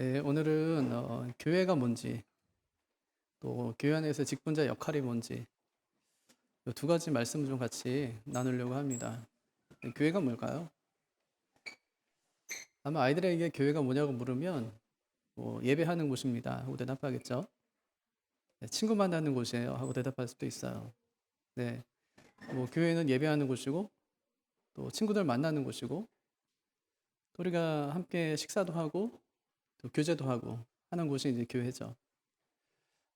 네, 오늘은 교회가 뭔지, 또 교회 안에서 직분자 역할이 뭔지 이 두 가지 말씀 좀 같이 나누려고 합니다. 네, 교회가 뭘까요? 아마 아이들에게 교회가 뭐냐고 물으면 뭐 예배하는 곳입니다 하고 대답하겠죠. 네, 친구 만나는 곳이에요 하고 대답할 수도 있어요. 네, 뭐 교회는 예배하는 곳이고 또 친구들 만나는 곳이고 또 우리가 함께 식사도 하고 또 교제도 하고 하는 곳이 이제 교회죠.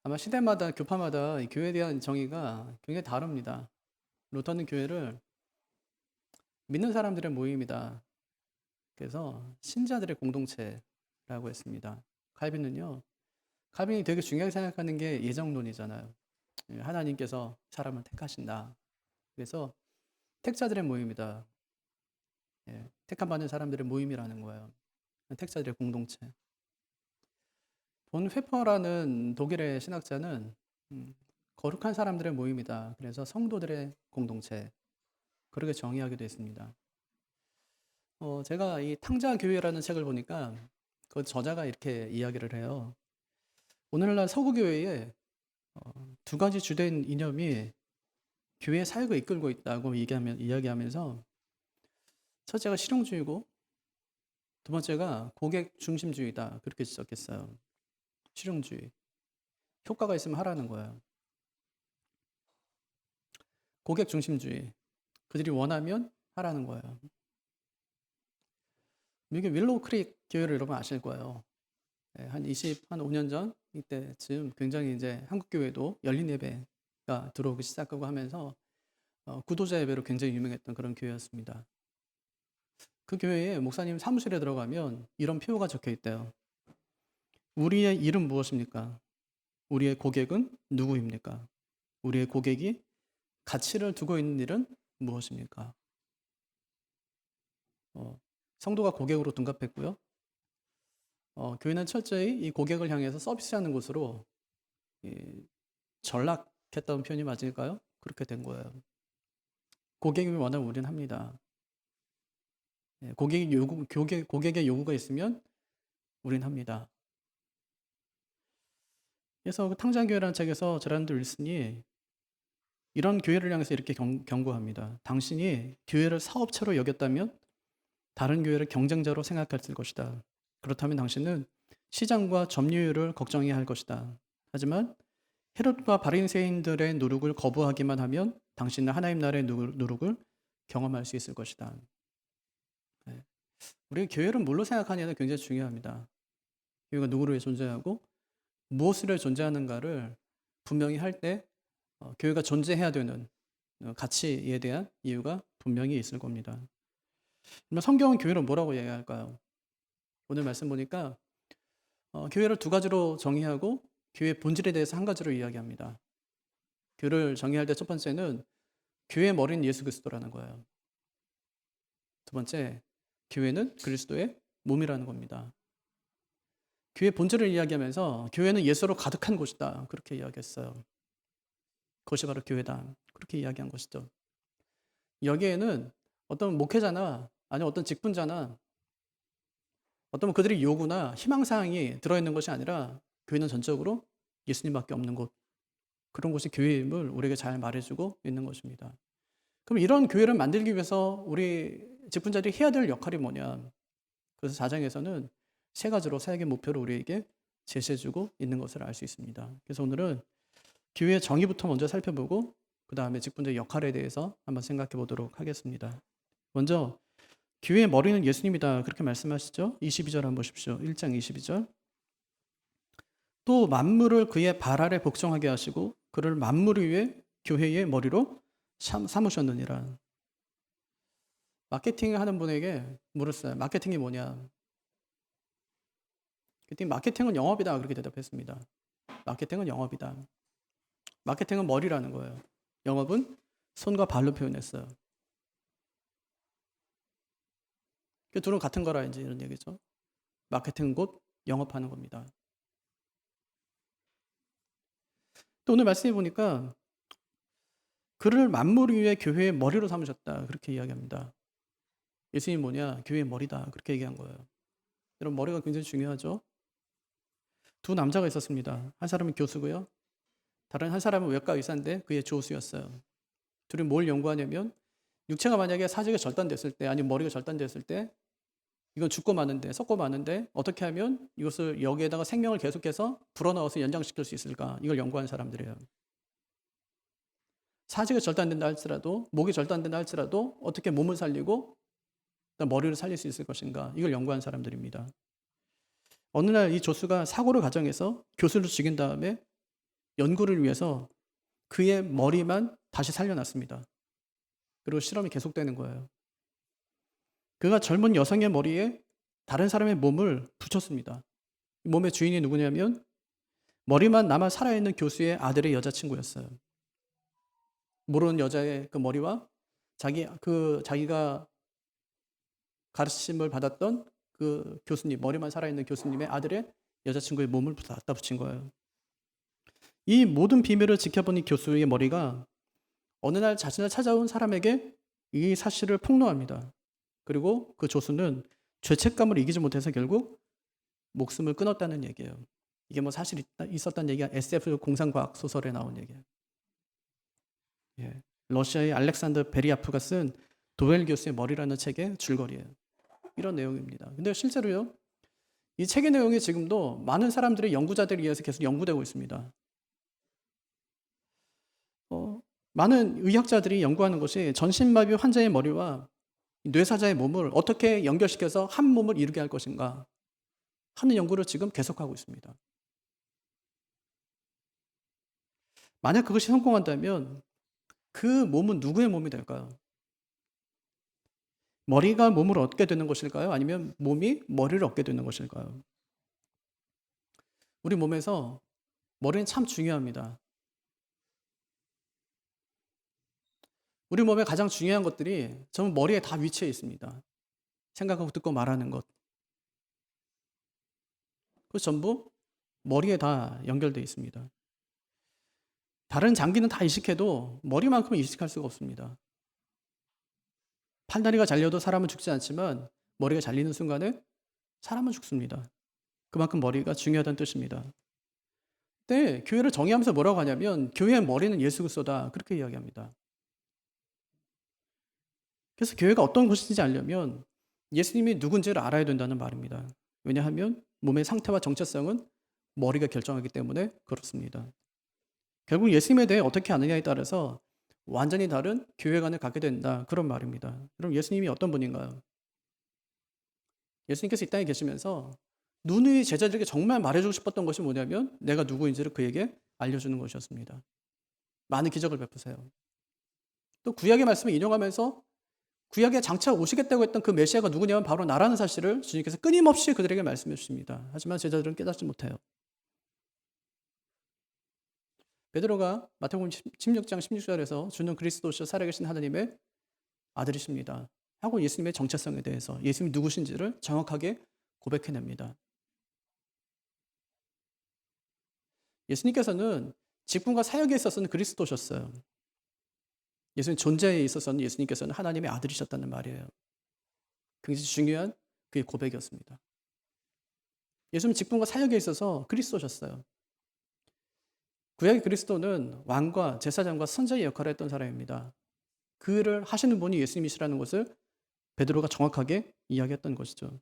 아마 시대마다 교파마다 이 교회에 대한 정의가 굉장히 다릅니다. 루터는 교회를 믿는 사람들의 모임이다. 그래서 신자들의 공동체라고 했습니다. 칼빈은요, 칼빈이 되게 중요하게 생각하는 게 예정론이잖아요. 하나님께서 사람을 택하신다. 그래서 택자들의 모임이다. 택함 받는 사람들의 모임이라는 거예요. 택자들의 공동체. 본 회퍼라는 독일의 신학자는 거룩한 사람들의 모임이다. 그래서 성도들의 공동체. 그렇게 정의하기도 했습니다. 제가 이 탕자교회라는 책을 보니까 그 저자가 이렇게 이야기를 해요. 오늘날 서구교회에 두 가지 주된 이념이 교회 사역을 이끌고 있다고 이야기하면서 첫째가 실용주의고 두 번째가 고객 중심주의다. 그렇게 지적했어요. 실용주의. 효과가 있으면 하라는 거예요. 고객 중심주의. 그들이 원하면 하라는 거예요. 미국 윌로우 크릭 교회를 여러분 아실 거예요. 한 5년 전 이때쯤 굉장히 이제 한국 교회도 열린 예배가 들어오기 시작하고 하면서 구도자 예배로 굉장히 유명했던 그런 교회였습니다. 그 교회에 목사님 사무실에 들어가면 이런 표어가 적혀 있대요. 우리의 일은 무엇입니까? 우리의 고객은 누구입니까? 우리의 고객이 가치를 두고 있는 일은 무엇입니까? 성도가 고객으로 둔갑했고요. 교회는 철저히 이 고객을 향해서 서비스하는 곳으로 전락했다는 표현이 맞을까요? 그렇게 된 거예요. 고객이 원하면 우리는 합니다. 고객의 요구가 있으면 우린 합니다. 그래서 그 탕자교회라는 책에서 제란드 윌슨이 이런 교회를 향해서 이렇게 경고합니다. 당신이 교회를 사업체로 여겼다면 다른 교회를 경쟁자로 생각했을 것이다. 그렇다면 당신은 시장과 점유율을 걱정해야 할 것이다. 하지만 헤롯과 바리새인들의 누룩을 거부하기만 하면 당신은 하나님 나라의 누룩을 경험할 수 있을 것이다. 우리 교회를 뭘로 생각하냐는 굉장히 중요합니다. 교회가 누구를 위해 존재하고 무엇을 위해 존재하는가를 분명히 할 때 교회가 존재해야 되는 가치에 대한 이유가 분명히 있을 겁니다. 그러면 성경은 교회를 뭐라고 얘기할까요? 오늘 말씀 보니까 교회를 두 가지로 정의하고 교회의 본질에 대해서 한 가지로 이야기합니다. 교회를 정의할 때 첫 번째는 교회의 머리는 예수 그리스도라는 거예요. 두 번째, 교회는 그리스도의 몸이라는 겁니다. 교회의 본질을 이야기하면서 교회는 예수로 가득한 곳이다. 그렇게 이야기했어요. 그것이 바로 교회다. 그렇게 이야기한 것이죠. 여기에는 어떤 목회자나 아니면 어떤 직분자나 어떤 그들의 요구나 희망사항이 들어있는 것이 아니라 교회는 전적으로 예수님밖에 없는 곳. 그런 곳이 교회임을 우리에게 잘 말해주고 있는 것입니다. 그럼 이런 교회를 만들기 위해서 우리 직분자들이 해야 될 역할이 뭐냐? 그래서 4장에서는 세 가지로 사역의 목표를 우리에게 제시해주고 있는 것을 알 수 있습니다. 그래서 오늘은 교회의 정의부터 먼저 살펴보고 그 다음에 직분자의 역할에 대해서 한번 생각해 보도록 하겠습니다. 먼저 교회의 머리는 예수님이다 그렇게 말씀하시죠. 22절 한번 보십시오. 1장 22절. 또 만물을 그의 발 아래 복종하게 하시고 그를 만물 위에 교회의 머리로 삼으셨느니라. 마케팅 하는 분에게 물었어요. 마케팅이 뭐냐? 그랬더니 마케팅은 영업이다 그렇게 대답했습니다. 마케팅은 영업이다. 마케팅은 머리라는 거예요. 영업은 손과 발로 표현했어요. 그 둘은 같은 거라 이제 이런 얘기죠. 마케팅은 곧 영업하는 겁니다. 또 오늘 말씀해 보니까 그를 만물 위에 교회의 머리로 삼으셨다 그렇게 이야기합니다. 예수님이 뭐냐? 교회의 머리다 그렇게 얘기한 거예요. 여러분 머리가 굉장히 중요하죠. 두 남자가 있었습니다. 한 사람은 교수고요. 다른 한 사람은 외과 의사인데 그의 조수였어요. 둘이 뭘 연구하냐면 육체가 만약에 사지가 절단됐을 때 아니면 머리가 절단됐을 때 이건 죽고 마는데 썩고 마는데 어떻게 하면 이것을 여기에다가 생명을 계속해서 불어넣어서 연장시킬 수 있을까? 이걸 연구한 사람들이에요. 사지가 절단된다 할지라도 목이 절단된다 할지라도 어떻게 몸을 살리고 머리를 살릴 수 있을 것인가? 이걸 연구한 사람들입니다. 어느 날 이 조수가 사고를 가정해서 교수를 죽인 다음에 연구를 위해서 그의 머리만 다시 살려놨습니다. 그리고 실험이 계속되는 거예요. 그가 젊은 여성의 머리에 다른 사람의 몸을 붙였습니다. 몸의 주인이 누구냐면 머리만 남아 살아있는 교수의 아들의 여자친구였어요. 모르는 여자의 그 머리와 자기가 가르침을 받았던 그 교수님, 머리만 살아있는 교수님의 아들의 여자친구의 몸을 갖다 붙인 거예요. 이 모든 비밀을 지켜본 이 교수의 머리가 어느 날 자신을 찾아온 사람에게 이 사실을 폭로합니다. 그리고 그 조수는 죄책감을 이기지 못해서 결국 목숨을 끊었다는 얘기예요. 이게 뭐 사실 있었다는 얘기가 SF 공상과학 소설에 나온 얘기예요. 예. 러시아의 알렉산더 베리아프가 쓴 도웰 교수의 머리라는 책의 줄거리예요. 이런 내용입니다. 근데 실제로요, 이 책의 내용이 지금도 많은 사람들의 연구자들에 의해서 계속 연구되고 있습니다. 많은 의학자들이 연구하는 것이 전신마비 환자의 머리와 뇌사자의 몸을 어떻게 연결시켜서 한 몸을 이루게 할 것인가 하는 연구를 지금 계속하고 있습니다. 만약 그것이 성공한다면 그 몸은 누구의 몸이 될까요? 머리가 몸을 얻게 되는 것일까요? 아니면 몸이 머리를 얻게 되는 것일까요? 우리 몸에서 머리는 참 중요합니다. 우리 몸에 가장 중요한 것들이 전부 머리에 다 위치해 있습니다. 생각하고 듣고 말하는 것. 그 전부 머리에 다 연결되어 있습니다. 다른 장기는 다 이식해도 머리만큼은 이식할 수가 없습니다. 팔다리가 잘려도 사람은 죽지 않지만 머리가 잘리는 순간에 사람은 죽습니다. 그만큼 머리가 중요하다는 뜻입니다. 근데 교회를 정의하면서 뭐라고 하냐면 교회의 머리는 예수 그리스도다 그렇게 이야기합니다. 그래서 교회가 어떤 곳인지 알려면 예수님이 누군지를 알아야 된다는 말입니다. 왜냐하면 몸의 상태와 정체성은 머리가 결정하기 때문에 그렇습니다. 결국 예수님에 대해 어떻게 아느냐에 따라서 완전히 다른 교회관을 갖게 된다 그런 말입니다. 그럼 예수님이 어떤 분인가요? 예수님께서 이 땅에 계시면서 누누이 제자들에게 정말 말해주고 싶었던 것이 뭐냐면 내가 누구인지를 그에게 알려주는 것이었습니다. 많은 기적을 베푸세요. 또 구약의 말씀을 인용하면서 구약에 장차 오시겠다고 했던 그 메시아가 누구냐면 바로 나라는 사실을 주님께서 끊임없이 그들에게 말씀해 주십니다. 하지만 제자들은 깨닫지 못해요. 베드로가 마태복음 16장 16절에서 주는 그리스도시요 살아계신 하나님의 아들이십니다. 하고 예수님의 정체성에 대해서 예수님이 누구신지를 정확하게 고백해냅니다. 예수님께서는 직분과 사역에 있어서는 그리스도셨어요. 예수님 존재에 있어서는 예수님께서는 하나님의 아들이셨다는 말이에요. 굉장히 중요한 그의 고백이었습니다. 예수님 직분과 사역에 있어서 그리스도셨어요. 구약의 그리스도는 왕과 제사장과 선지자의 역할을 했던 사람입니다. 그 일을 하시는 분이 예수님이시라는 것을 베드로가 정확하게 이야기했던 것이죠.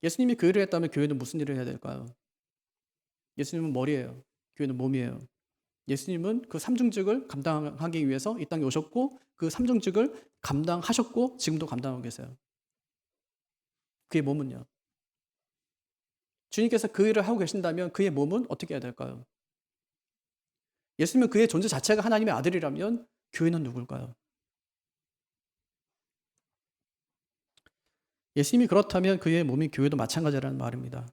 예수님이 그 일을 했다면 교회는 무슨 일을 해야 될까요? 예수님은 머리예요. 교회는 몸이에요. 예수님은 그 삼중직을 감당하기 위해서 이 땅에 오셨고 그 삼중직을 감당하셨고 지금도 감당하고 계세요. 그의 몸은요. 주님께서 그 일을 하고 계신다면 그의 몸은 어떻게 해야 될까요? 예수님은 그의 존재 자체가 하나님의 아들이라면 교회는 누굴까요? 예수님이 그렇다면 그의 몸이 교회도 마찬가지라는 말입니다.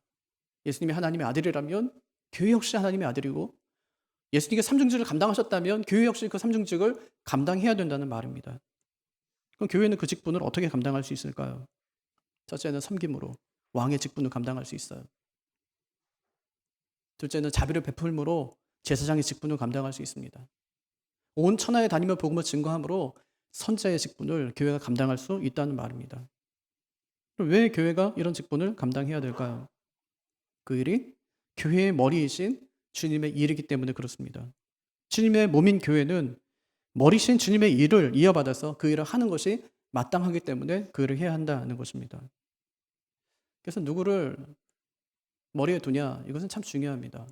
예수님이 하나님의 아들이라면 교회 역시 하나님의 아들이고 예수님께 삼중직을 감당하셨다면 교회 역시 그 삼중직을 감당해야 된다는 말입니다. 그럼 교회는 그 직분을 어떻게 감당할 수 있을까요? 첫째는 섬김으로 왕의 직분을 감당할 수 있어요. 둘째는 자비를 베풀므로 제사장의 직분을 감당할 수 있습니다. 온 천하에 다니며 복음을 증거함으로 선지자의 직분을 교회가 감당할 수 있다는 말입니다. 그럼 왜 교회가 이런 직분을 감당해야 될까요? 그 일이 교회의 머리이신 주님의 일이기 때문에 그렇습니다. 주님의 몸인 교회는 머리신 주님의 일을 이어받아서 그 일을 하는 것이 마땅하기 때문에 그 일을 해야 한다는 것입니다. 그래서 누구를 머리에 두냐, 이것은 참 중요합니다.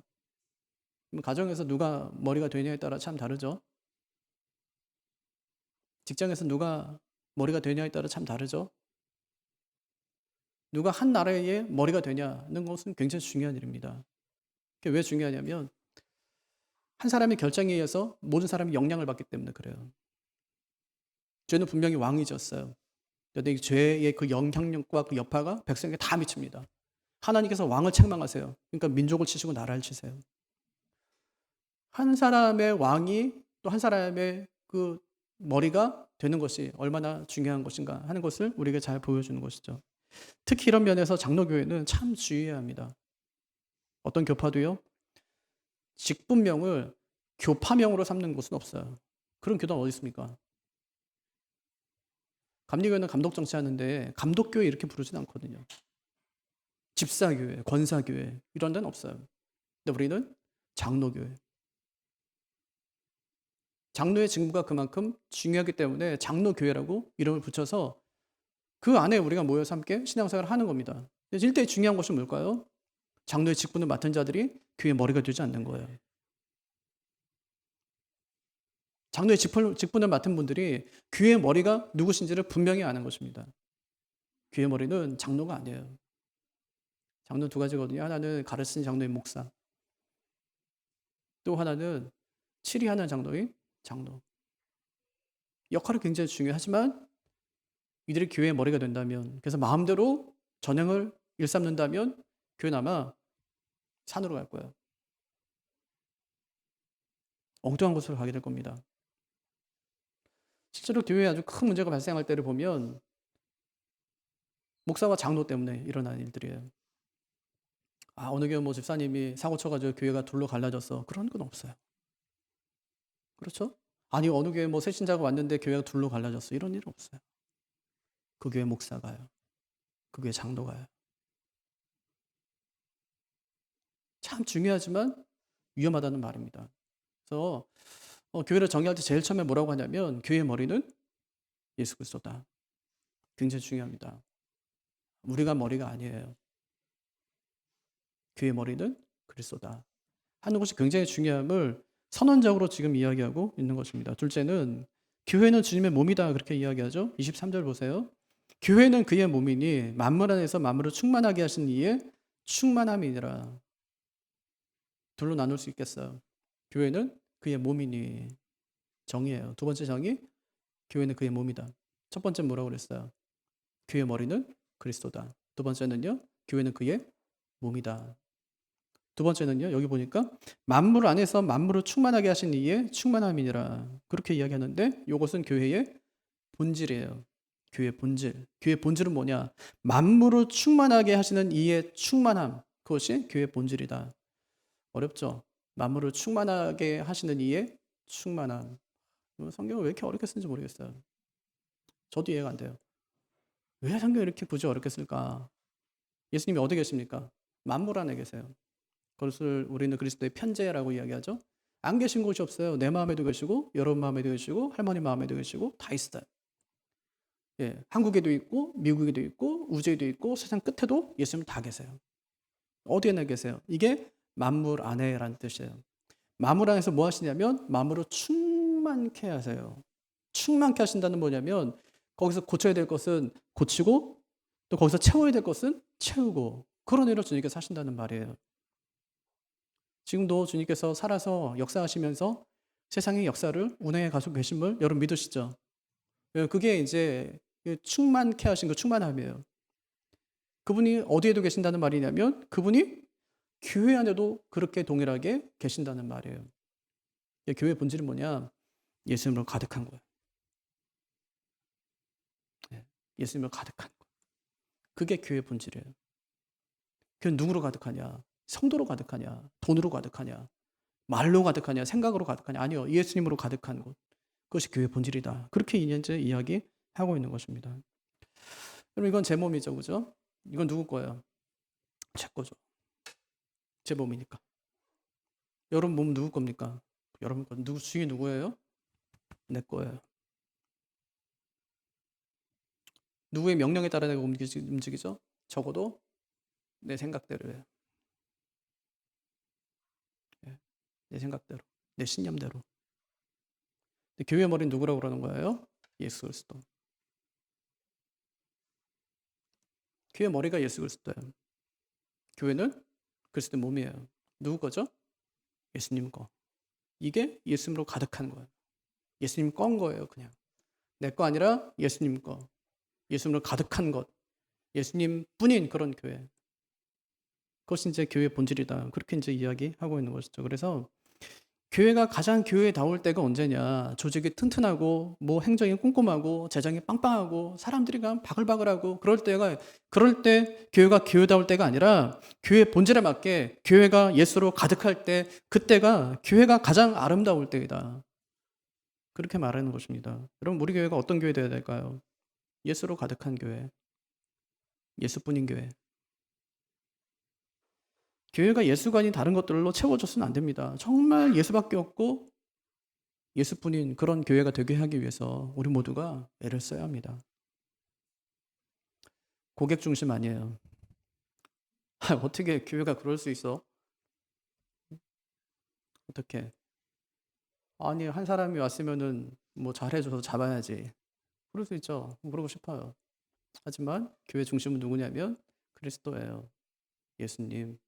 가정에서 누가 머리가 되냐에 따라 참 다르죠. 직장에서 누가 머리가 되냐에 따라 참 다르죠. 누가 한 나라의 머리가 되냐는 것은 굉장히 중요한 일입니다. 그게 왜 중요하냐면 한 사람의 결정에 의해서 모든 사람이 영향을 받기 때문에 그래요. 죄는 분명히 왕이 졌어요. 그런데 이 죄의 그 영향력과 그 여파가 백성에게 다 미칩니다. 하나님께서 왕을 책망하세요. 그러니까 민족을 치시고 나라를 치세요. 한 사람의 왕이 또 한 사람의 그 머리가 되는 것이 얼마나 중요한 것인가 하는 것을 우리에게 잘 보여주는 것이죠. 특히 이런 면에서 장로교회는 참 주의해야 합니다. 어떤 교파도요, 직분명을 교파명으로 삼는 곳은 없어요. 그런 교단은 어디 있습니까? 감리교회는 감독 정치하는데 감독교회 이렇게 부르진 않거든요. 집사교회, 권사교회 이런 데는 없어요. 근데 우리는 장로교회. 장로의 직무가 그만큼 중요하기 때문에 장로교회라고 이름을 붙여서 그 안에 우리가 모여서 함께 신앙생활을 하는 겁니다. 일대의 중요한 것은 뭘까요? 장로의 직분을 맡은 자들이 교회의 머리가 되지 않는 거예요. 장로의 직분을 맡은 분들이 교회의 머리가 누구신지를 분명히 아는 것입니다. 교회의 머리는 장로가 아니에요. 장로 두 가지거든요. 하나는 가르치는 장로인 목사. 또 하나는 치리하는 장로인 장로. 역할이 굉장히 중요하지만 이들이 교회의 머리가 된다면, 그래서 마음대로 전횡을 일삼는다면 교회는 아마 산으로 갈 거예요. 엉뚱한 곳으로 가게 될 겁니다. 실제로 교회에 아주 큰 문제가 발생할 때를 보면 목사와 장로 때문에 일어나는 일들이에요. 어느 교회 집사님이 사고 쳐가지고 교회가 둘로 갈라졌어. 그런 건 없어요. 그렇죠? 아니 어느 교회 새 신자가 왔는데 교회가 둘로 갈라졌어. 이런 일은 없어요. 그 교회 목사가요. 그 교회 장로가요. 참 중요하지만 위험하다는 말입니다. 그래서 교회를 정의할 때 제일 처음에 뭐라고 하냐면 교회의 머리는 예수 그리스도다. 굉장히 중요합니다. 우리가 머리가 아니에요. 교회의 머리는 그리스도다 하는 것이 굉장히 중요함을 선언적으로 지금 이야기하고 있는 것입니다. 둘째는 교회는 주님의 몸이다 그렇게 이야기하죠. 23절 보세요. 교회는 그의 몸이니 만물 안에서 만물을 충만하게 하신 이의 충만함이니라. 둘로 나눌 수 있겠어요. 교회는 그의 몸이니 정의예요. 두 번째 정의, 교회는 그의 몸이다. 첫 번째 뭐라고 그랬어요? 교회의 머리는 그리스도다. 두 번째는요, 교회는 그의 몸이다. 두 번째는요, 여기 보니까 만물 안에서 만물을 충만하게 하신 이의 충만함이니라. 그렇게 이야기하는데 이것은 교회의 본질이에요. 교회의 본질. 교회의 본질은 뭐냐? 만물을 충만하게 하시는 이의 충만함. 그것이 교회의 본질이다. 어렵죠? 만물을 충만하게 하시는 이의 충만함. 성경을 왜 이렇게 어렵게 쓰는지 모르겠어요. 저도 이해가 안 돼요. 왜 성경을 이렇게 굳이 어렵게 쓸까? 예수님이 어디 계십니까? 만물 안에 계세요. 그것을 우리는 그리스도의 편재라고 이야기하죠. 안 계신 곳이 없어요. 내 마음에도 계시고 여러분 마음에도 계시고 할머니 마음에도 계시고 다 있어요. 예, 한국에도 있고 미국에도 있고 우주에도 있고 세상 끝에도 예수님 다 계세요. 어디에나 계세요. 이게 만물 안에라는 뜻이에요. 만물 안에서 뭐 하시냐면 만물을 충만케 하세요. 충만케 하신다는 뭐냐면 거기서 고쳐야 될 것은 고치고 또 거기서 채워야 될 것은 채우고 그런 일을 주님께서 하신다는 말이에요. 지금도 주님께서 살아서 역사하시면서 세상의 역사를 운행해 가지고 계신 분 여러분 믿으시죠? 그게 이제 충만케 하신 그 충만함이에요. 그분이 어디에도 계신다는 말이냐면 그분이 교회 안에도 그렇게 동일하게 계신다는 말이에요. 교회의 본질은 뭐냐? 예수님으로 가득한 거예요. 예수님으로 가득한 거. 그게 교회의 본질이에요. 교회는 누구로 가득하냐? 성도로 가득하냐? 돈으로 가득하냐? 말로 가득하냐? 생각으로 가득하냐? 아니요. 예수님으로 가득한 것. 그것이 교회의 본질이다. 그렇게 이제 이야기하고 있는 것입니다. 여러분 이건 제 몸이죠. 그죠? 이건 누구 거예요? 제 거죠. 제 몸이니까. 여러분 몸 누구 겁니까? 여러분 거. 주인이 누구예요? 내 거예요. 누구의 명령에 따라 내가 움직이죠? 적어도 내 생각대로예요. 예, 내 생각대로, 내 신념대로. 근데 교회 머리는 누구라고 그러는 거예요? 예수 그리스도. 교회 머리가 예수 그리스도예요. 교회는 그리스도의 몸이에요. 누구 거죠? 예수님 거. 이게 예수님으로 가득한 거예요. 예수님 건 거예요, 그냥. 내 거 아니라 예수님 거. 예수님으로 가득한 것. 예수님 뿐인 그런 교회. 그것이 이제 교회의 본질이다. 그렇게 이제 이야기하고 있는 것이죠. 그래서 교회가 가장 교회다울 때가 언제냐. 조직이 튼튼하고, 뭐 행정이 꼼꼼하고, 재정이 빵빵하고, 사람들이 그냥 바글바글하고, 그럴 때 교회가 교회다울 때가 아니라, 교회 본질에 맞게 교회가 예수로 가득할 때, 그때가 교회가 가장 아름다울 때이다. 그렇게 말하는 것입니다. 여러분, 우리 교회가 어떤 교회 되어야 될까요? 예수로 가득한 교회. 예수뿐인 교회. 교회가 예수가 아닌 다른 것들로 채워줬으면 안 됩니다. 정말 예수밖에 없고 예수뿐인 그런 교회가 되게 하기 위해서 우리 모두가 애를 써야 합니다. 고객 중심 아니에요. 어떻게 교회가 그럴 수 있어? 어떻게? 아니, 한 사람이 왔으면은 뭐 잘해줘서 잡아야지. 그럴 수 있죠. 그러고 싶어요. 하지만 교회 중심은 누구냐면 그리스도예요. 예수님.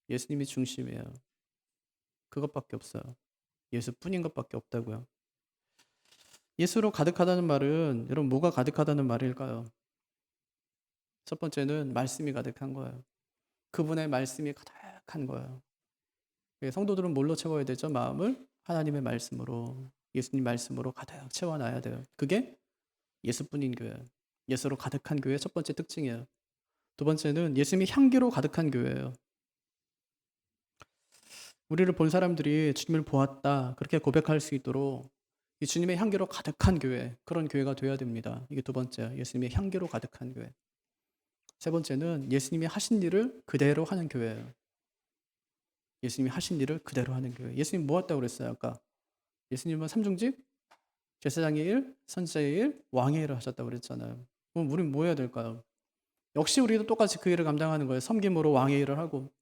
예수님이 중심이에요. 그것밖에 없어요. 예수뿐인 것밖에 없다고요. 예수로 가득하다는 말은 여러분 뭐가 가득하다는 말일까요? 첫 번째는 말씀이 가득한 거예요. 그분의 말씀이 가득한 거예요. 성도들은 뭘로 채워야 되죠? 마음을 하나님의 말씀으로, 예수님 말씀으로 가득 채워놔야 돼요. 그게 예수뿐인 교회예요. 예수로 가득한 교회의 첫 번째 특징이에요. 두 번째는 예수님이 향기로 가득한 교회예요. 우리를 본 사람들이 주님을 보았다 그렇게 고백할 수 있도록 이 주님의 향기로 가득한 교회, 그런 교회가 되어야 됩니다. 이게 두 번째예요. 예수님의 향기로 가득한 교회. 세 번째는 예수님이 하신 일을 그대로 하는 교회예요. 예수님이 하신 일을 그대로 하는 교회. 예수님 뭐 했다고 그랬어요, 아까? 예수님은 삼중직, 제사장의 일, 선지자의 일, 왕의 일을 하셨다고 그랬잖아요. 그럼 우리는 뭐 해야 될까요? 역시 우리도 똑같이 그 일을 감당하는 거예요. 섬김으로 왕의 일을 하고,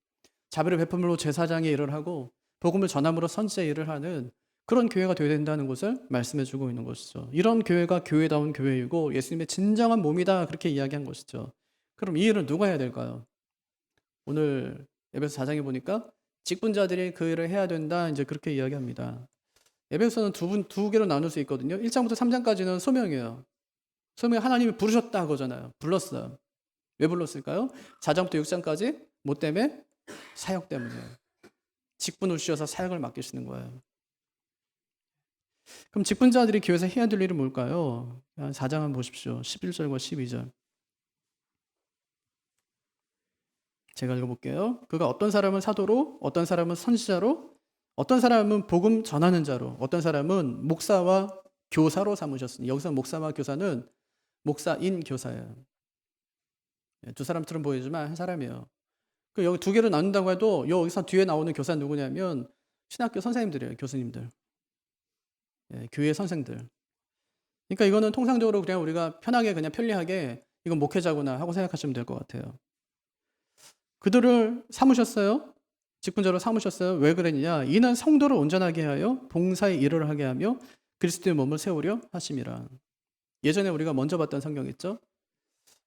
자비를 베품으로 제사장의 일을 하고, 복음을 전함으로 선지자의 일을 하는 그런 교회가 되어야 된다는 것을 말씀해 주고 있는 것이죠. 이런 교회가 교회다운 교회이고 예수님의 진정한 몸이다 그렇게 이야기한 것이죠. 그럼 이 일을 누가 해야 될까요? 오늘 에베소 4장에 보니까 직분자들이 그 일을 해야 된다 이제 그렇게 이야기합니다. 에베소는 두 개로 나눌 수 있거든요. 1장부터 3장까지는 소명이에요. 소명 하나님이 부르셨다 그거잖아요. 불렀어요. 왜 불렀을까요? 4장부터 6장까지 뭐 때문에? 사역 때문이에요. 직분을 주셔서 사역을 맡기시는 거예요. 그럼 직분자들이 교회에서 해야 될 일은 뭘까요? 4장 한번 보십시오. 11절과 12절. 제가 읽어볼게요. 그가 어떤 사람은 사도로, 어떤 사람은 선지자로, 어떤 사람은 복음 전하는 자로, 어떤 사람은 목사와 교사로 삼으셨으니, 여기서 목사와 교사는 목사인 교사예요. 두 사람처럼 보이지만 한 사람이에요. 여기 두 개로 나눈다고 해도 여기서 뒤에 나오는 교사는 누구냐면 신학교 선생님들이에요. 교수님들. 교회 선생들. 그러니까 이거는 통상적으로 그냥 우리가 편하게 그냥 편리하게 이건 목회자구나 하고 생각하시면 될 것 같아요. 그들을 삼으셨어요. 직분자로 삼으셨어요. 왜 그랬느냐? 이는 성도를 온전하게 하여 봉사의 일을 하게 하며 그리스도의 몸을 세우려 하심이라. 예전에 우리가 먼저 봤던 성경 있죠?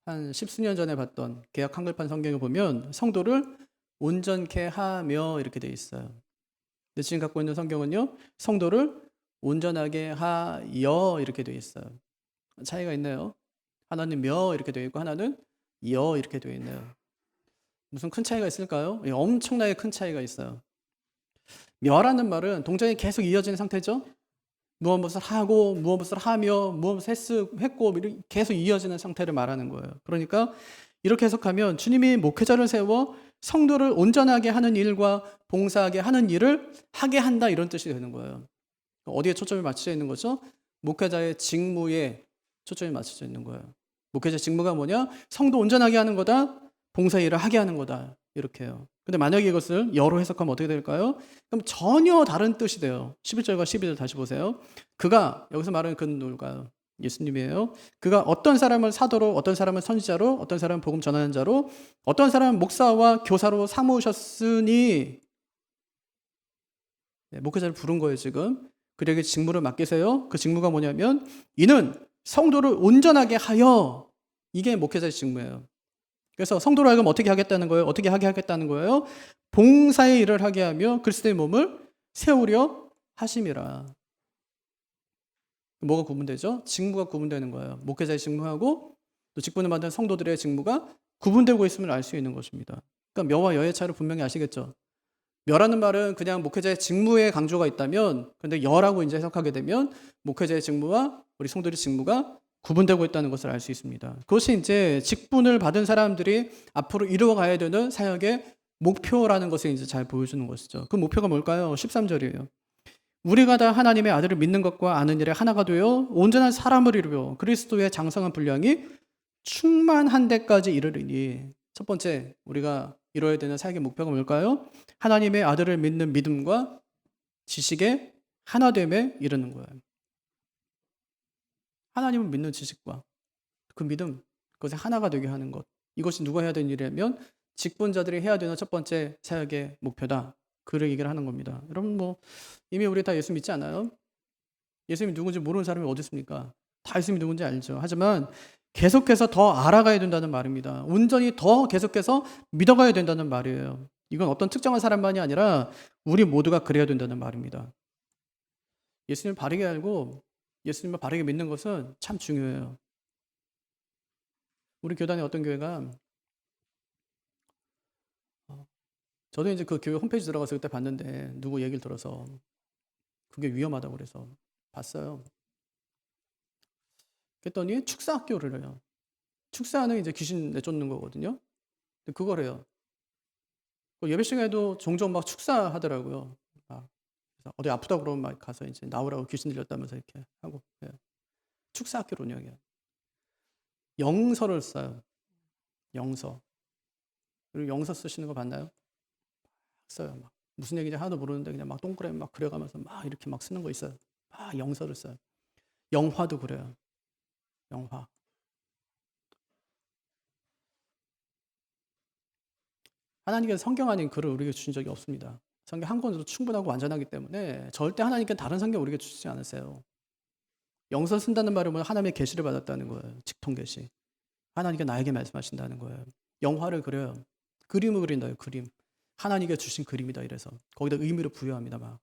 한 10수년 전에 봤던 개역 한글판 성경에 보면 성도를 온전케 하며 이렇게 돼 있어요. 근데 지금 갖고 있는 성경은요. 성도를 온전하게 하여 이렇게 돼 있어요. 차이가 있네요. 하나는 며 이렇게 돼 있고 하나는 여 이렇게 돼 있네요. 무슨 큰 차이가 있을까요? 엄청나게 큰 차이가 있어요. 며라는 말은 동작이 계속 이어지는 상태죠. 무엇을 하고 무엇을 하며 무엇을 했고 계속 이어지는 상태를 말하는 거예요. 그러니까 이렇게 해석하면 주님이 목회자를 세워 성도를 온전하게 하는 일과 봉사하게 하는 일을 하게 한다 이런 뜻이 되는 거예요. 어디에 초점이 맞춰져 있는 거죠? 목회자의 직무에 초점이 맞춰져 있는 거예요. 목회자 직무가 뭐냐? 성도 온전하게 하는 거다. 봉사 일을 하게 하는 거다. 이렇게 해요. 근데 만약에 이것을 여로 해석하면 어떻게 될까요? 그럼 전혀 다른 뜻이 돼요. 11절과 12절 다시 보세요. 그가 여기서 말하는 그는 누굴까요? 예수님이에요. 그가 어떤 사람을 사도로, 어떤 사람은 선지자로, 어떤 사람은 복음 전하는 자로, 어떤 사람은 목사와 교사로 삼으셨으니, 네, 목회자를 부른 거예요 지금. 그에게 직무를 맡기세요. 그 직무가 뭐냐면 이는 성도를 온전하게 하여, 이게 목회자의 직무예요. 그래서 성도로 하여금 어떻게 하겠다는 거예요? 어떻게 하게 하겠다는 거예요? 봉사의 일을 하게 하며 그리스도의 몸을 세우려 하심이라. 뭐가 구분되죠? 직무가 구분되는 거예요. 목회자의 직무하고 또 직분을 받은 성도들의 직무가 구분되고 있음을 알 수 있는 것입니다. 그러니까 묘와 여의 차를 분명히 아시겠죠? 묘라는 말은 그냥 목회자의 직무에 강조가 있다면, 근데 여라고 이제 해석하게 되면 목회자의 직무와 우리 성도들의 직무가 구분되고 있다는 것을 알 수 있습니다. 그것이 이제 직분을 받은 사람들이 앞으로 이루어가야 되는 사역의 목표라는 것을 이제 잘 보여주는 것이죠. 그 목표가 뭘까요? 13절이에요. 우리가 다 하나님의 아들을 믿는 것과 아는 일에 하나가 되어 온전한 사람을 이루어 그리스도의 장성한 분량이 충만한 데까지 이르리니. 첫 번째 우리가 이루어야 되는 사역의 목표가 뭘까요? 하나님의 아들을 믿는 믿음과 지식의 하나됨에 이르는 거예요. 하나님을 믿는 지식과 그 믿음, 그것에 하나가 되게 하는 것. 이것이 누가 해야 되는 일이냐면 직분자들이 해야 되는 첫 번째 사역의 목표다. 그를 얘기를 하는 겁니다. 여러분 뭐 이미 우리 다 예수 믿지 않아요? 예수님이 누군지 모르는 사람이 어디 있습니까? 다 예수님이 누군지 알죠. 하지만 계속해서 더 알아가야 된다는 말입니다. 온전히 더 계속해서 믿어가야 된다는 말이에요. 이건 어떤 특정한 사람만이 아니라 우리 모두가 그래야 된다는 말입니다. 예수님을 바르게 알고 예수님을 바르게 믿는 것은 참 중요해요. 우리 교단의 어떤 교회가, 저도 이제 그 교회 홈페이지 들어가서 그때 봤는데 누구 얘기를 들어서 그게 위험하다고 그래서 봤어요. 그랬더니 축사학교를 해요. 축사는 이제 귀신 내쫓는 거거든요. 근데 그걸 해요. 예배 시간에도 종종 막 축사하더라고요. 그래서 어디 아프다 그러면 막 가서 이제 나오라고 귀신 들렸다면서 이렇게 하고. 예. 축사학교를 운영해요. 영서를 써요. 영서. 그리고 영서 쓰시는 거 봤나요? 써요. 막 무슨 얘기인지 하나도 모르는데 그냥 막 동그라미 막 그려가면서 막 이렇게 막 쓰는 거 있어요. 막 영서를 써요. 영화도 그래요. 영화. 하나님께서 성경 아닌 글을 우리에게 주신 적이 없습니다. 성경 한 권으로 충분하고 완전하기 때문에 절대 하나님께 다른 성경 우리에게 주시지 않으세요. 영서 쓴다는 말은 뭐 하나님의 계시를 받았다는 거예요. 직통 계시. 하나님께 나에게 말씀하신다는 거예요. 영화를 그려요. 그림을 그린다요. 그림. 하나님께 주신 그림이다 이래서 거기다 의미를 부여합니다. 막.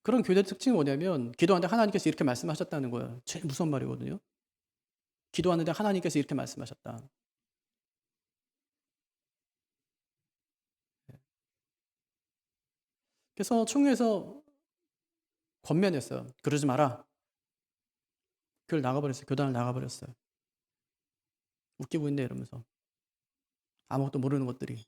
그런 교회 특징이 뭐냐면 기도하는데 하나님께서 이렇게 말씀하셨다는 거예요. 제일 무서운 말이거든요. 기도하는데 하나님께서 이렇게 말씀하셨다. 그래서 총회에서 권면했어요. 그러지 마라. 교회를 나가버렸어요. 교단을 나가버렸어요. 웃기고 있네 이러면서. 아무것도 모르는 것들이.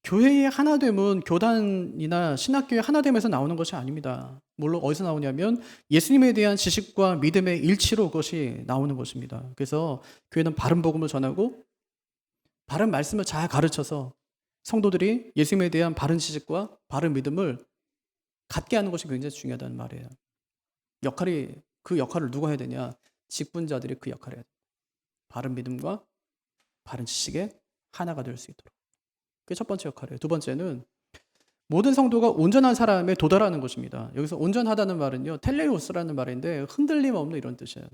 교회의 하나됨은 교단이나 신학교의 하나됨에서 나오는 것이 아닙니다. 물론 어디서 나오냐면 예수님에 대한 지식과 믿음의 일치로 그것이 나오는 것입니다. 그래서 교회는 바른 복음을 전하고 바른 말씀을 잘 가르쳐서 성도들이 예수님에 대한 바른 지식과 바른 믿음을 갖게 하는 것이 굉장히 중요하다는 말이에요. 그 역할을 누가 해야 되냐? 직분자들이 그 역할을 해야 돼요. 바른 믿음과 바른 지식의 하나가 될 수 있도록. 그게 첫 번째 역할이에요. 두 번째는 모든 성도가 온전한 사람에 도달하는 것입니다. 여기서 온전하다는 말은요, 텔레오스라는 말인데 흔들림 없는 이런 뜻이에요.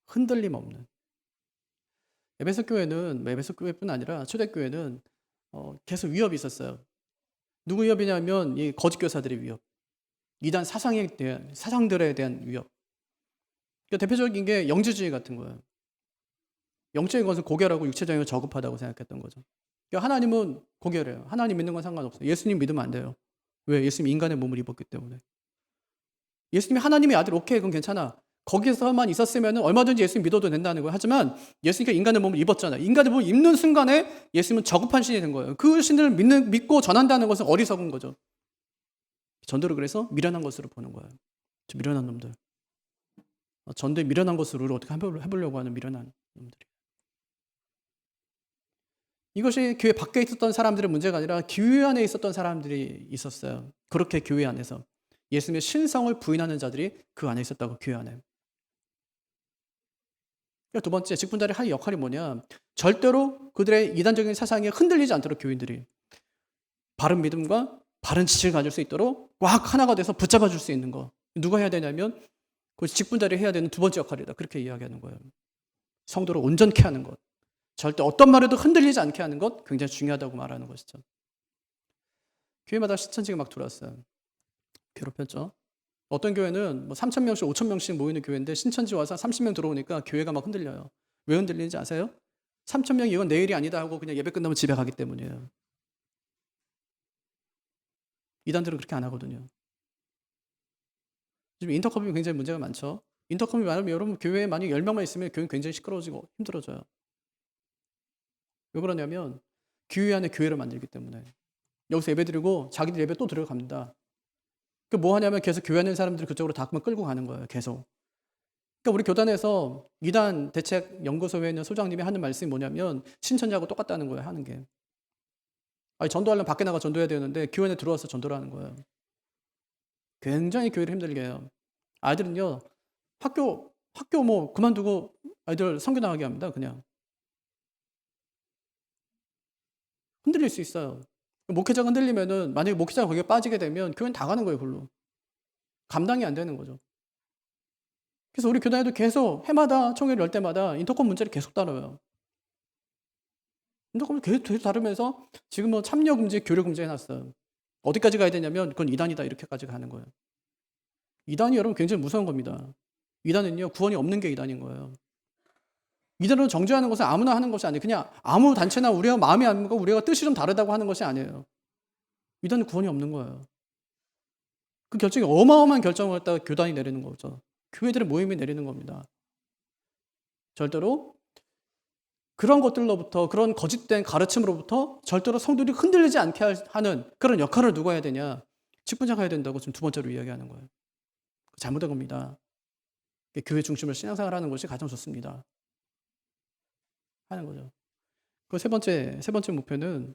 흔들림 없는. 에베소 교회는 에베소 교회뿐 아니라 초대교회는 계속 위협이 있었어요. 누구 위협이냐면 이 거짓 교사들의 위협, 이단 사상들에 대한 위협. 그러니까 대표적인 게 영지주의 같은 거예요. 영적인 것은 고결하고 육체적인 건 저급하다고 생각했던 거죠. 그러니까 하나님은 고결해요. 하나님 믿는 건 상관없어요. 예수님 믿으면 안 돼요. 왜? 예수님 인간의 몸을 입었기 때문에. 예수님이 하나님의 아들, 오케이, 그건 괜찮아. 거기서만 있었으면 얼마든지 예수님 믿어도 된다는 거예요. 하지만 예수님께 인간의 몸을 입었잖아요. 인간의 몸을 입는 순간에 예수님은 저급한 신이 된 거예요. 그 신을 믿고 전한다는 것은 어리석은 거죠. 전도를 그래서 미련한 것으로 보는 거예요. 미련한 놈들. 전도에 미련한 것을 우리가 어떻게 해보려고 하는 미련한 놈들이. 이것이 교회 밖에 있었던 사람들의 문제가 아니라 교회 안에 있었던 사람들이 있었어요. 그렇게 교회 안에서 예수님의 신성을 부인하는 자들이 그 안에 있었다고, 교회 안에. 두 번째, 직분자들이 할 역할이 뭐냐? 절대로 그들의 이단적인 사상에 흔들리지 않도록 교인들이 바른 믿음과 바른 지식을 가질 수 있도록 꽉 하나가 돼서 붙잡아 줄 수 있는 거. 누가 해야 되냐면 그 직분자들이 해야 되는 두 번째 역할이다. 그렇게 이야기하는 거예요. 성도를 온전케 하는 것. 절대 어떤 말에도 흔들리지 않게 하는 것, 굉장히 중요하다고 말하는 것이죠. 교회마다 신천지가 막 들어왔어요. 괴롭혔죠. 어떤 교회는 뭐 3,000명씩 5,000명씩 모이는 교회인데 신천지 와서 30명 들어오니까 교회가 막 흔들려요. 왜 흔들리는지 아세요? 3,000명이 이건 내일이 아니다 하고 그냥 예배 끝나면 집에 가기 때문이에요. 이단들은 그렇게 안 하거든요. 지금 인터컴이 굉장히 문제가 많죠. 인터컴이 많으면 여러분 교회에 만약 10명만 있으면 교회는 굉장히 시끄러워지고 힘들어져요. 왜 그러냐면 교회 안에 교회를 만들기 때문에. 여기서 예배 드리고 자기들 예배 또 들어갑니다. 그 뭐 하냐면 계속 교회 안에 있는 사람들이 그쪽으로 다 끌고 가는 거예요. 계속. 그러니까 우리 교단에서 이단 대책 연구소에 있는 소장님이 하는 말씀이 뭐냐면 신천지하고 똑같다는 거예요. 하는 게. 아니, 전도하려면 밖에 나가 전도해야 되는데 교회 안에 들어와서 전도를 하는 거예요. 굉장히 교회를 힘들게 해요. 아이들은요, 학교 뭐 그만두고 아이들 선교 나가게 합니다. 그냥. 흔들릴 수 있어요. 목회자가 흔들리면은 만약에 목회자가 거기에 빠지게 되면 교회는 다 가는 거예요. 그걸로. 감당이 안 되는 거죠. 그래서 우리 교단에도 계속 해마다 총회를 열 때마다 인터컴 문제를 계속 다뤄요. 인터컴을 계속 다루면서 지금 뭐 참여금지, 교류금지 해놨어요. 어디까지 가야 되냐면 그건 이단이다 이렇게까지 가는 거예요. 이단이 여러분 굉장히 무서운 겁니다. 이단은요, 구원이 없는 게 이단인 거예요. 이단으로 정죄하는 것은 아무나 하는 것이 아니에요. 그냥 아무 단체나 우리가 마음이 안 맞고 우리가 뜻이 좀 다르다고 하는 것이 아니에요. 이단은 구원이 없는 거예요. 그 결정이 어마어마한 결정을 갖다가 교단이 내리는 거죠. 교회들의 모임이 내리는 겁니다. 절대로 그런 것들로부터, 그런 거짓된 가르침으로부터 절대로 성도들이 흔들리지 않게 하는 그런 역할을 누가 해야 되냐? 직분자가 해야 된다고 지금 두 번째로 이야기하는 거예요. 잘못된 겁니다. 교회 중심으로 신앙생활 하는 것이 가장 좋습니다. 하는 거죠. 그 세 번째 목표는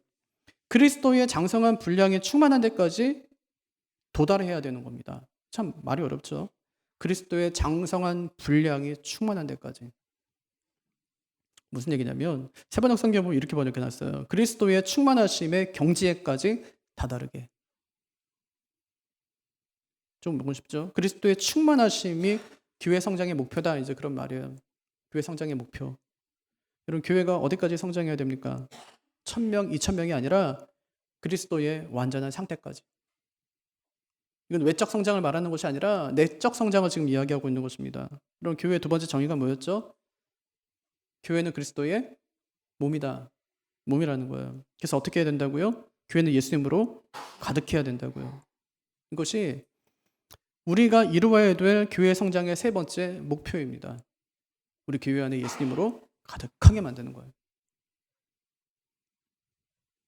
그리스도의 장성한 분량이 충만한 데까지 도달해야 되는 겁니다. 참 말이 어렵죠. 그리스도의 장성한 분량이 충만한 데까지. 무슨 얘기냐면 세번역 성경 보면 이렇게 번역해 놨어요. 그리스도의 충만하심의 경지에까지 다다르게. 좀 보고 싶죠? 그리스도의 충만하심이 교회 성장의 목표다. 이제 그런 말이에요. 교회 성장의 목표. 여러분 교회가 어디까지 성장해야 됩니까? 1,000명, 2,000명이 아니라 그리스도의 완전한 상태까지. 이건 외적 성장을 말하는 것이 아니라 내적 성장을 지금 이야기하고 있는 것입니다. 그럼 교회의 두 번째 정의가 뭐였죠? 교회는 그리스도의 몸이다. 몸이라는 거예요. 그래서 어떻게 해야 된다고요? 교회는 예수님으로 가득해야 된다고요. 이것이 우리가 이루어야 될 교회 성장의 세 번째 목표입니다. 우리 교회 안에 예수님으로 가득하게 만드는 거예요.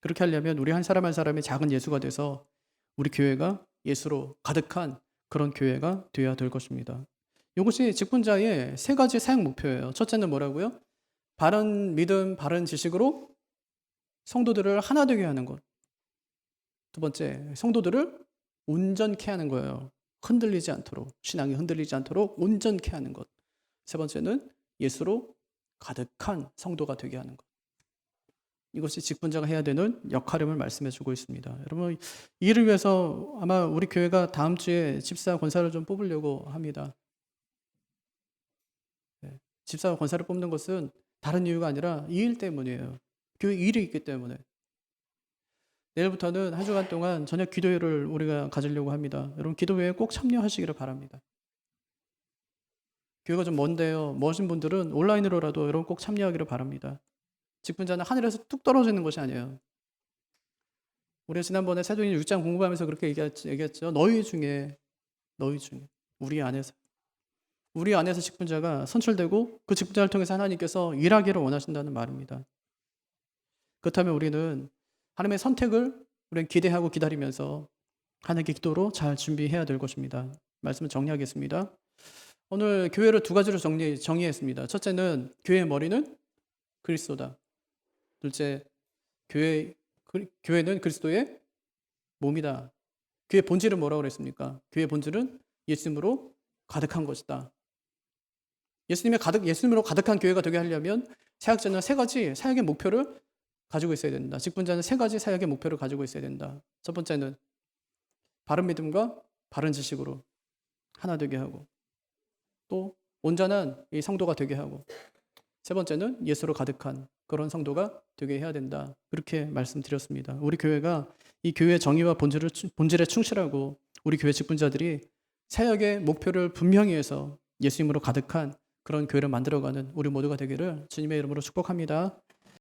그렇게 하려면 우리 한 사람 한 사람이 작은 예수가 돼서 우리 교회가 예수로 가득한 그런 교회가 되어야 될 것입니다. 이것이 직분자의 세 가지 사역 목표예요. 첫째는 뭐라고요? 바른 믿음, 바른 지식으로 성도들을 하나 되게 하는 것. 두 번째, 성도들을 온전케 하는 거예요. 흔들리지 않도록, 신앙이 흔들리지 않도록 온전케 하는 것. 세 번째는 예수로 가득한 성도가 되게 하는 것. 이것이 직분자가 해야 되는 역할임을 말씀해 주고 있습니다. 여러분, 이를 위해서 아마 우리 교회가 다음 주에 집사 권사를 좀 뽑으려고 합니다. 네. 집사 권사를 뽑는 것은 다른 이유가 아니라 이 일 때문이에요. 교회 일이 있기 때문에. 내일부터는 한 주간 동안 저녁 기도회를 우리가 가지려고 합니다. 여러분 기도회에 꼭 참여하시기를 바랍니다. 교회가 좀 먼데요. 먼신 분들은 온라인으로라도 여러분 꼭 참여하기를 바랍니다. 직분자는 하늘에서 뚝 떨어지는 것이 아니에요. 우리가 지난번에 사도행전 6장 공부하면서 그렇게 얘기했죠. 너희 중에 우리 안에서 직분자가 선출되고 그 직분자를 통해서 하나님께서 일하기를 원하신다는 말입니다. 그렇다면 우리는 하나님의 선택을 우리는 기대하고 기다리면서 하나님의 기도로 잘 준비해야 될 것입니다. 말씀을 정리하겠습니다. 오늘 교회를 두 가지로 정의했습니다. 첫째는 교회의 머리는 그리스도다. 둘째, 교회는 그리스도의 몸이다. 교회의 본질은 뭐라고 그랬습니까? 교회의 본질은 예수님으로 가득한 것이다. 예수님으로 가득한 교회가 되게 하려면 사역자는 세 가지 사역의 목표를 가지고 있어야 된다. 직분자는 세 가지 사역의 목표를 가지고 있어야 된다. 첫 번째는 바른 믿음과 바른 지식으로 하나 되게 하고, 또 온전한 이 성도가 되게 하고, 세 번째는 예수로 가득한 그런 성도가 되게 해야 된다. 그렇게 말씀드렸습니다. 우리 교회가 이 교회의 정의와 본질에 충실하고 우리 교회 직분자들이 사역의 목표를 분명히 해서 예수님으로 가득한 그런 교회를 만들어가는 우리 모두가 되기를 주님의 이름으로 축복합니다.